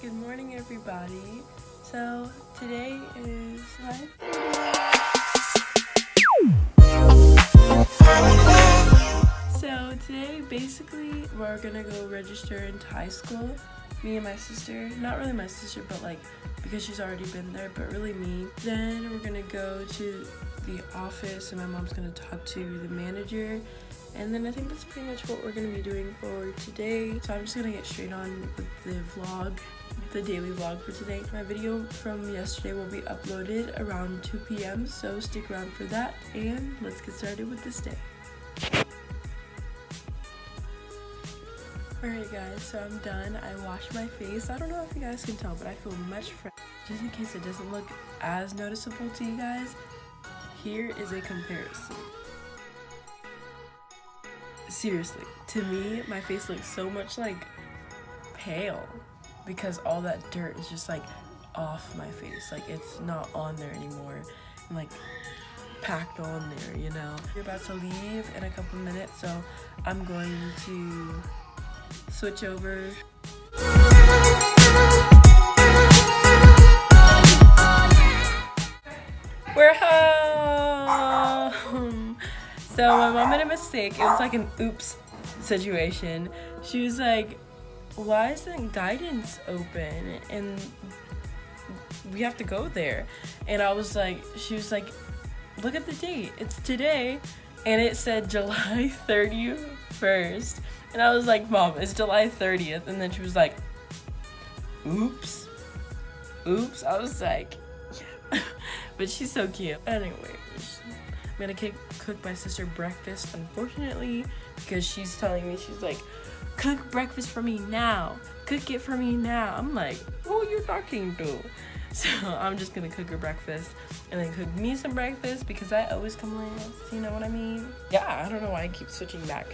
Good morning, everybody. So today is my So today basically we're gonna go register into high school. Me and my sister, not really my sister, but like because she's already been there, but really me. Then we're gonna go to the office and my mom's gonna talk to the manager. And then I think that's pretty much what we're gonna be doing for today. So I'm just gonna get straight on with the vlog, the daily vlog for today. My video from yesterday will be uploaded around 2 p.m. so stick around for that, and let's get started with this day. Alright guys, so I'm done. I washed my face. I don't know if you guys can tell, but I feel much fresher. Just in case it doesn't look as noticeable to you guys, here is a comparison. Seriously, to me, my face looks so much like pale because all that dirt is just like off my face. Like it's not on there anymore and like packed on there, you know. We're about to leave in a couple minutes, so I'm going to switch over. We're home! So my mom made a mistake. It was like an oops situation. She was like, why isn't guidance open? And we have to go there. And I was like, she was like, look at the date. It's today. And it said July 31st. And I was like, Mom, it's July 30th. And then she was like, oops. Oops. I was like, yeah. But she's so cute. Anyway, I'm gonna cook my sister breakfast, unfortunately, because she's telling me, she's like, cook breakfast for me now. Cook it for me now. I'm like, who are you talking to? So I'm just gonna cook her breakfast and then cook me some breakfast because I always come last, you know what I mean? Yeah, I don't know why I keep switching back.